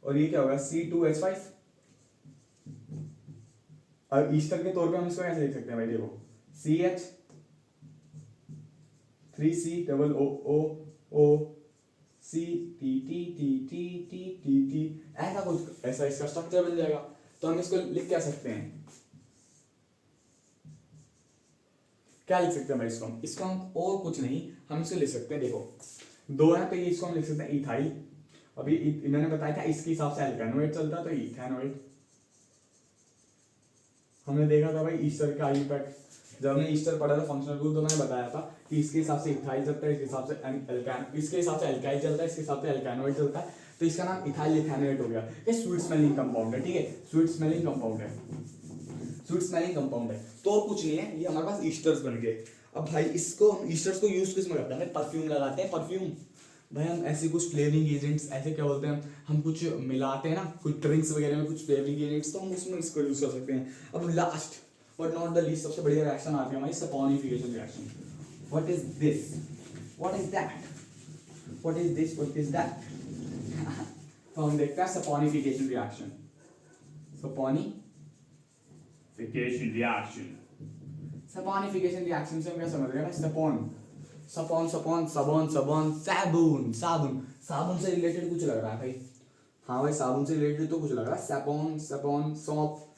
और ये क्या होगा C2H5। अब ईस्टर के तौर पे हम इसको कैसे लिख सकते हैं भाई, देखो CH3COOCTTTTTTT, ऐसा कुछ, ऐसा इसका स्ट्रक्चर बन जाएगा। तो हम इसको लिख क्या सकते हैं, क्या लिख सकते हैं भाई इसको हम और कुछ नहीं, हम इसको लिख सकते हैं, देखो दो है तो ये इसको हम लिख सकते हैं इथाइल, अभी इन्होंने बताया था इसके हिसाब से एल्केनोइड चलता तो इथेनोइड, हमने देखा था भाई ईस्टर का इम्पैक्ट, जब हमने ईस्टर पढ़ा था फंक्शनल ग्रुप तो मैंने बताया था कि इसके हिसाब से इथाइल चलता है, इसके हिसाब से इसके हिसाब से एल्काइल चलता है, इसके हिसाब से एल्केनोइड चलता है, तो इसका नाम इथाइल इथेनोइड हो गया। ये स्वीट स्मेलिंग कंपाउंड है, ठीक है, स्वीट स्मेलिंग कंपाउंड है, तो और कुछ नहीं है, ये हमारे पास ईस्टर्स बन गए। अब भाई इसको ईस्टर्स को यूज किस में करते हैं, परफ्यूम लगाते हैं, परफ्यूम भाई हम ऐसे कुछ फ्लेवरिंग एजेंट्स, ऐसे क्या बोलते हैं, हम कुछ मिलाते हैं ना कुछ ड्रिंक्स वगैरह में कुछ फ्लेवरिंग एजेंट्स, तो हम उसमें इसको यूज कर सकते हैं। अब last but not the least सबसे बढ़िया रिएक्शन आती है हमारी saponification reaction. What is this, what is that, what is this, what is that तो हम देखते हैं सपोनिफिकेशन रिएक्शन, सपोनिफिकेशन रिएक्शन से हम क्या समझ रहे हैं, साबुन से रिलेटेड कुछ लग रहा है भाई, हाँ भाई साबुन से रिलेटेड तो कुछ लग रहा है,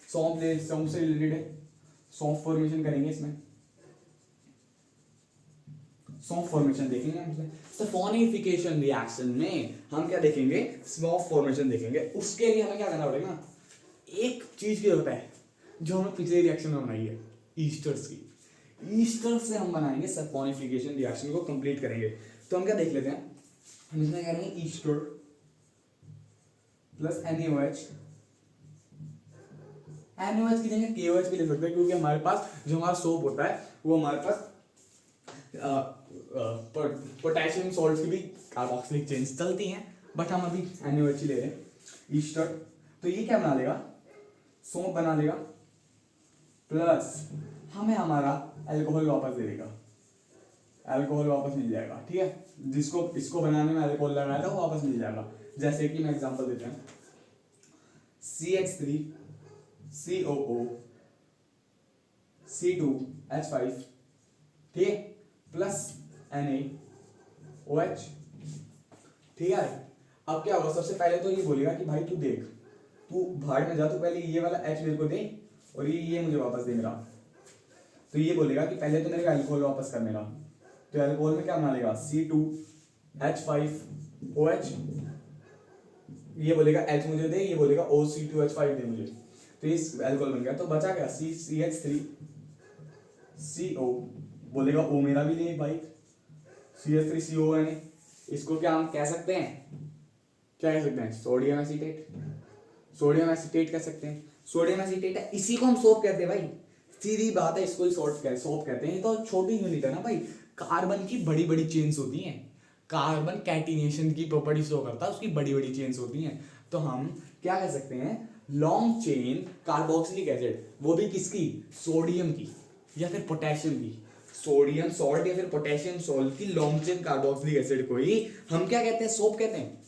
सौंफ से रिलेटेड है, सौंफ फॉर्मेशन करेंगे इसमें, सॉफ्ट फॉर्मेशन देखेंगे हम। सफोनिफिकेशन रिएक्शन में हम क्या देखेंगे, सॉफ्ट फॉर्मेशन देखेंगे। उसके लिए हमें क्या करना पड़ेगा, एक चीज की जरूरत है जो हमें पिछले रिएक्शन में बनाई है, ईस्टर्स की। ईस्टर से हम बनाएंगे सफोनिफिकेशन रिएक्शन को कंप्लीट करेंगे। तो हम क्या देख लेते हैं, हम इसमें करेंगे ईस्टर प्लस NaOH। NaOH की जगह KOH भी ले सकते हैं, क्योंकि हमारे पास जो हमारा सोप होता है वो हमारे पास पोटेशियम सॉल्ट की भी कार्बोक्सिलिक चेन्स चलती हैं, बट हम अभी NaOH ही ले रहे हैं। ईस्टर तो ये क्या बना लेगा, सोप बना लेगा, प्लस हमें हमारा अल्कोहल वापस दे देगा, अल्कोहल वापस मिल जाएगा। ठीक है, जिसको इसको बनाने में अल्कोहल लगाया था वो वापस मिल जाएगा। जैसे कि मैं एग्जांपल देते हैं, CH3 COO C2H5, ठीक है, प्लस NaOH। ठीक है, अब क्या होगा, सबसे पहले तो ये बोलेगा कि भाई तू देख, तू भाड़ में जा, तो पहले ये वाला H मेरे को दे और ये मुझे वापस दे मेरा। तो ये बोलेगा कि पहले तो मेरे को अल्कोहल वापस कर मेरा। तो अल्कोहल में क्या बना लेगा, C2H5OH। ये बोलेगा H मुझे दे, ये बोलेगा OC2H5 दे मुझे। तो इस अल्कोहल बन गया। तो बचा क्या, CH3CO, बोलेगा O मेरा भी ले भाई, CH3CO है। इसको क्या हम कह सकते हैं, क्या कह सकते हैं, सोडियम एसीटेट। सोडियम एसीटेट कह सकते हैं, सोडियम एसीटेट है, इसी को हम सोप कहते हैं भाई, सीधी बात है, इसको ही सोप कहते हैं। ये तो छोटी यूनिट है ना भाई, कार्बन की बड़ी बड़ी चेन्स होती हैं, कार्बन कैटिनेशन की प्रॉपर्टी शो करता है, उसकी बड़ी बड़ी चेन्स होती हैं। तो हम क्या कह सकते हैं, लॉन्ग चेन कार्बोक्सिलिक एसिड, वो भी किसकी, सोडियम की या फिर पोटेशियम की, सोडियम सॉल्ट या फिर पोटेशियम सॉल्ट की लॉन्ग चेन कार्बोक्सिलिक एसिड को ही हम क्या कहते हैं, सोप कहते हैं।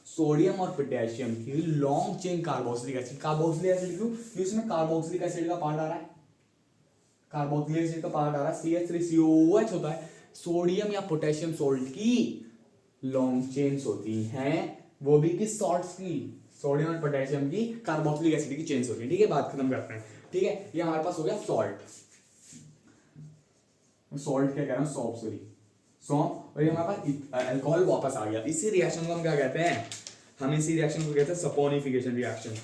सोडियम और पोटेशियम की long chain carboxylic acid, carboxylic acid क्यों, क्योंकि इसमें कार्बोक्सिलिक एसिड का पार्ट आ रहा है, कार्बोक्सिलिक एसिड का पार्ट आ रहा है, CH3COOH होता है। सोडियम या पोटेशियम सॉल्ट की लॉन्ग चेन्स होती हैं, वो भी किस सॉल्ट्स की, सोडियम और पोटेशियम की कार्बोक्सिलिक एसिड की चेन्स होती है। ठीक है, बात खत्म करते हैं। ठीक है, ये हमारे पास हो गया सॉल्ट, सॉल्ट क्या कह रहा हूं, सॉप, सॉरी सॉप। और ये हमारे पास अल्कोहल वापस आ गया। इसी रिएक्शन को हम क्या कहते हैं, हम इसी रिएक्शन को कहते हैं सपोनिफिकेशन रिएक्शन।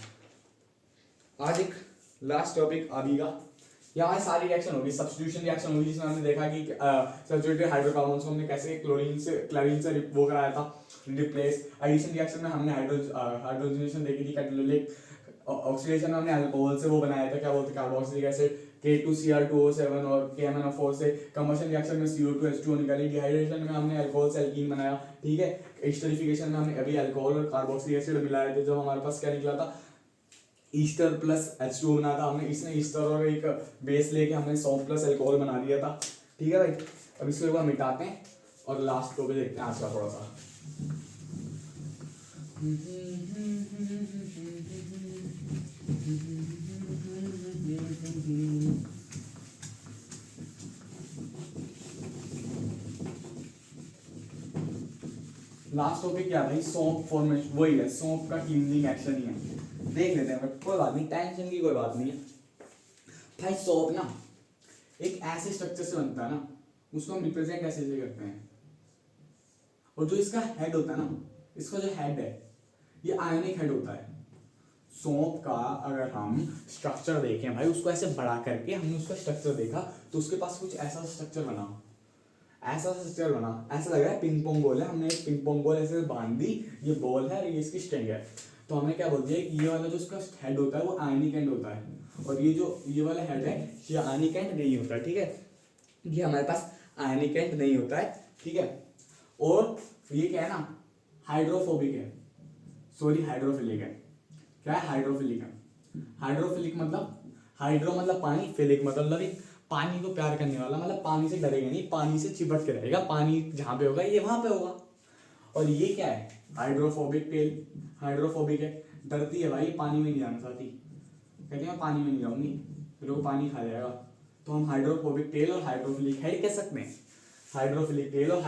आज एक लास्ट टॉपिक अभी का, ये हमारी सारी रिएक्शन होगी, सब्स्टिट्यूशन रिएक्शन होगी, जिसमें हमने देखा कि सब्स्टिट्यूटेड हाइड्रोकार्बन्स को हमने कैसे क्लोरीन से वो कराया था रिप्लेस। एडिशन रिएक्शन में हमने हाइड्रोजनेशन देखी थी, कैटालिटिक ऑक्सीडेशन में हमने अल्कोहल से वो बनाया था, क्या बोलते हैं, कार्बोक्सिलिक एसिड, K2Cr2O7 और KMnO4 से। कंबशन रिएक्शन में CO2H2O निकाली। डिहाइड्रेशन में हमने अल्कोहल से एल्कीन बनाया। ठीक है, एस्टरिफिकेशन में हमने अभी अल्कोहल और कार्बोक्सिलिक एसिड मिलाए थे, जो हमारे पास क्या निकला था, ईस्टर प्लस H2O बना था हमने। इसने ईस्टर और एक बेस लेके हमने सॉल्ट प्लस अल्कोहल बना दिया था। ठीक है भाई, अब इसको एक बार मिटाते हैं और लास्ट को भी देखते हैं आज का थोड़ा सा। लास्ट टॉपिक क्या भाई, सोप फॉर्मेशन, वही है, सोप का क्लीनिंग एक्शन ही है। देख लेते हैं, बट कोई बात नहीं, टेंशन की कोई बात नहीं है भाई। सोप ना एक ऐसे स्ट्रक्चर से बनता है ना, उसको हम रिप्रेजेंट ऐसे से करते हैं। और जो इसका हेड होता है ना, इसका जो हेड है ये आयनिक हेड होता है। सोप का अगर हम स्ट्रक्चर देखें भाई, उसको ऐसे बड़ा करके हमने उसका स्ट्रक्चर देखा, तो उसके पास कुछ ऐसा स्ट्रक्चर बना, ऐसा स्ट्रक्चर बना, ऐसा लग रहा है पिंग पोंग बॉल है। हमने एक पिंग पोंग बॉल ऐसे बांध दी, ये बॉल है और ये इसकी स्ट्रिंग है। तो हमने क्या बोल दिया कि ये वाला जो इसका हेड होता है वो आयनिक एंड होता है, और ये जो ये वाला हेड है ये आयनिक एंड नहीं होता है। ठीक है, ये हमारे पास आयनिक एंड नहीं होता है। ठीक है, और ये क्या है ना, हाइड्रोफोबिक है, सॉरी हाइड्रोफिलिक है। क्या है, हाइड्रोफिलिक है। हाइड्रोफिलिक मतलब, हाइड्रो मतलब पानी, फिलिक मतलब पानी को प्यार करने वाला, मतलब पानी से डरेगा नहीं, पानी से चिपट के रहेगा, पानी जहाँ पे होगा ये वहां पे होगा। और ये क्या है, हाइड्रोफोबिक टेल, हाइड्रोफोबिक है, डरती है भाई, पानी में नहीं जाना चाहती, कहती है मैं पानी में नहीं जाऊंगी, फिर वो पानी खा जाएगा। तो हम हाइड्रोफोबिक टेल और हाइड्रोफिलिक हेड कह सकते हैं, हाइड्रोफिलिक टेल और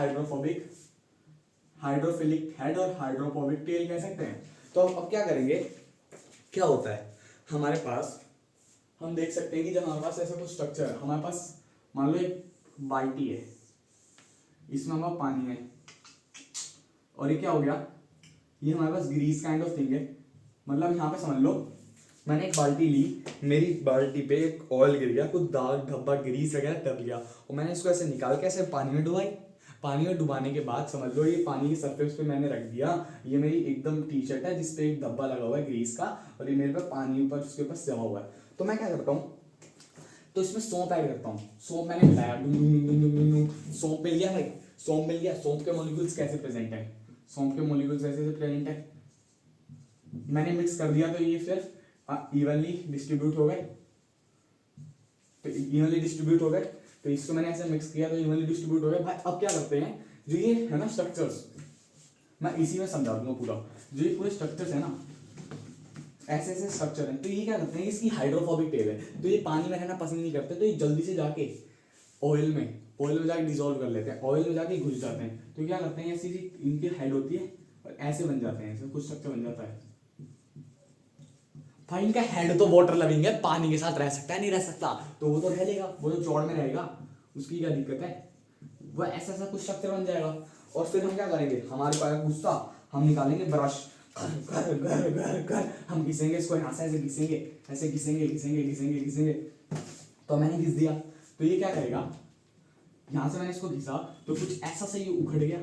हाइड्रोफिलिक हेड और हाइड्रोफोबिक टेल कह सकते हैं। तो अब क्या करेंगे, क्या होता है हमारे पास, हम देख सकते हैं कि जब हमारे पास ऐसा कुछ स्ट्रक्चर है, हमारे पास मान लो एक बाल्टी है, इसमें हमारा पानी है, और ये क्या हो गया, ये हमारे पास ग्रीस काइंड ऑफ थिंग है। मतलब यहाँ पे समझ लो मैंने एक बाल्टी ली, मेरी बाल्टी पे एक ऑयल गिर गया, कुछ दाग धब्बा ग्रीस वगैरह दब गया, और मैंने इसको ऐसे निकाल के ऐसे पानी में डुबाई। पानी में डुबाने के बाद समझ लो ये पानी के सरफेस पे मैंने रख दिया। ये मेरी एकदम टी शर्ट है जिसपे एक धब्बा लगा हुआ है ग्रीस का, और ये मेरे पे पानी ऊपर उसके ऊपर जमा हुआ है। तो मैं क्या करता हूँ, तो इसमें सौंप ऐड करता हूँ। सौंप मैंने मिलाया, सौंप मिल गया भाई, सौंप मिल गया। सौंप के मॉलिक्यूल्स कैसे प्रेजेंट है, सौंप के मॉलिक्यूल्स ऐसे प्रेजेंट है, मैंने मिक्स कर दिया तो ये फिर इवनली डिस्ट्रीब्यूट हो गए, तो इवनली डिस्ट्रीब्यूट हो गए। तो इसको मैंने ऐसे मिक्स किया तो इवनली डिस्ट्रीब्यूट हो गए भाई। अब क्या करते हैं, जो ये है ना स्ट्रक्चर्स, मैं इसी में समझा दूंगा पूरा। जो ये पूरे स्ट्रक्चर्स है ना, ऐसे ऐसे स्ट्रक्चर है, तो ये क्या करते हैं, इसकी हाइड्रोफोबिक टेल है, तो ये पानी में रहना पसंद नहीं करते, तो ये जल्दी से जाके ऑयल में जाके डिजोल्व कर लेते हैं, ऑयल में जाके घुस जाते हैं। तो क्या करते हैं, ऐसी इनकी हेड होती है और ऐसे बन जाते हैं, ऐसे कुछ स्ट्रक्चर बन जाता है भाई। इनका हेड तो वाटर लविंग है, पानी के साथ रह सकता है, नहीं रह सकता, तो वो तो रह लेगा, वो तो चौड़ में रहेगा, उसकी क्या दिक्कत है, वो ऐसा ऐसा कुछ स्ट्रक्चर बन जाएगा। और फिर हम क्या करेंगे, हमारे पास गुस्सा, हम निकालेंगे ब्रश, घर घर घर घर, हम घिसेंगे इसको, यहाँ से ऐसे घिसेंगे, ऐसे घिसेंगे घिसेंगे घिसेंगे घिसेंगे। तो मैंने घिस दिया, तो ये क्या करेगा, यहाँ से मैंने इसको घिसा तो कुछ ऐसा सा ये उखड़ गया,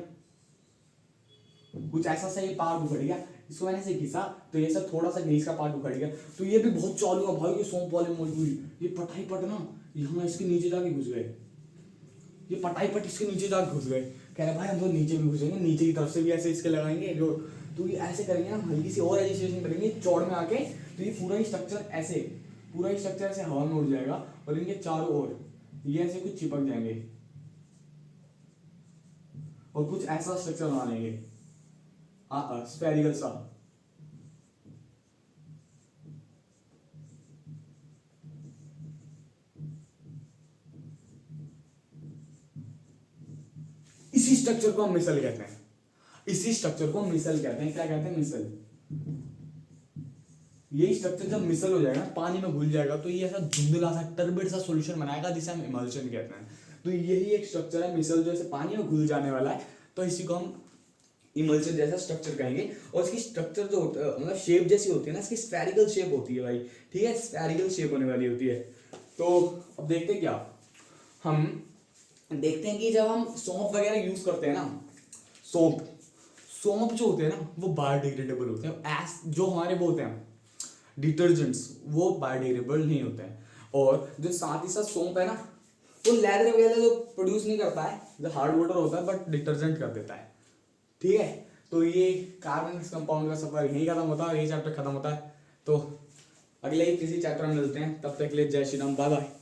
कुछ ऐसा सा ये पार्ट उखड़ गया। इसको मैंने ऐसे घिसा तो ये सब थोड़ा सा ग्रीस का पार्ट उखड़ गया। तो ये भी बहुत चालू है भाई, ये सौंप वाले मॉलिक्यूल, ये पटाई पट ना यहाँ इसके नीचे जाके घुस गए, ये पटाई पट इसके नीचे जाके घुस गए। कह रहे भाई हम तो नीचे भी घुसेंगे, नीचे की तरफ से भी ऐसे इसके लगाएंगे जो, तो ये ऐसे करेंगे ना, हल्की सी और एजिटेशन करेंगे चौड़ में आके, तो ये पूरा ही स्ट्रक्चर ऐसे, पूरा ही स्ट्रक्चर ऐसे हवा में उड़ जाएगा, और इनके चारों ओर ये ऐसे कुछ चिपक जाएंगे, और कुछ ऐसा स्ट्रक्चर बना लेंगे स्फेरिकल सा। इसी स्ट्रक्चर को हम मिसल कहते हैं, इसी स्ट्रक्चर को मिसल कहते हैं। क्या कहते हैं, मिसल। यही स्ट्रक्चर जब मिसल हो जाएगा, पानी में घुल जाएगा, तो ये ऐसा धुंधला सा टर्बिड सा सॉल्यूशन बनाएगा जिसे हम इमल्शन कहते हैं। तो यही एक स्ट्रक्चर है मिसल, जो ऐसे पानी में घुल जाने वाला है, तो इसी को हम इमल्शन जैसा स्ट्रक्चर कहेंगे। और इसकी स्ट्रक्चर जो होता है, मतलब शेप जैसी होती है ना, इसकी स्फेरिकल शेप होती है भाई, ठीक है, स्फेरिकल शेप होने वाली होती है। तो अब देखते हैं क्या, हम देखते हैं कि जब हम सौंप वगैरह यूज करते हैं ना, सौंप जो होते हैं ना वो बायोडिग्रेडेबल होते हैं, जो हमारे वो होते हैं डिटर्जेंट्स, वो बायोडिग्रेडेबल नहीं होते हैं। और जो साथ ही साथ सौंप है ना, वो लेदर वगैरह जो प्रोड्यूस नहीं करता है, जो हार्ड वाटर होता है, बट डिटर्जेंट कर देता है, ठीक है। तो ये कार्बनिक कंपाउंड का सफर यही खत्म होता है, और ये चैप्टर खत्म होता है। तो अगले ही किसी चैप्टर में मिलते हैं, तब तक के लिए जय श्री राम, बाय बाय।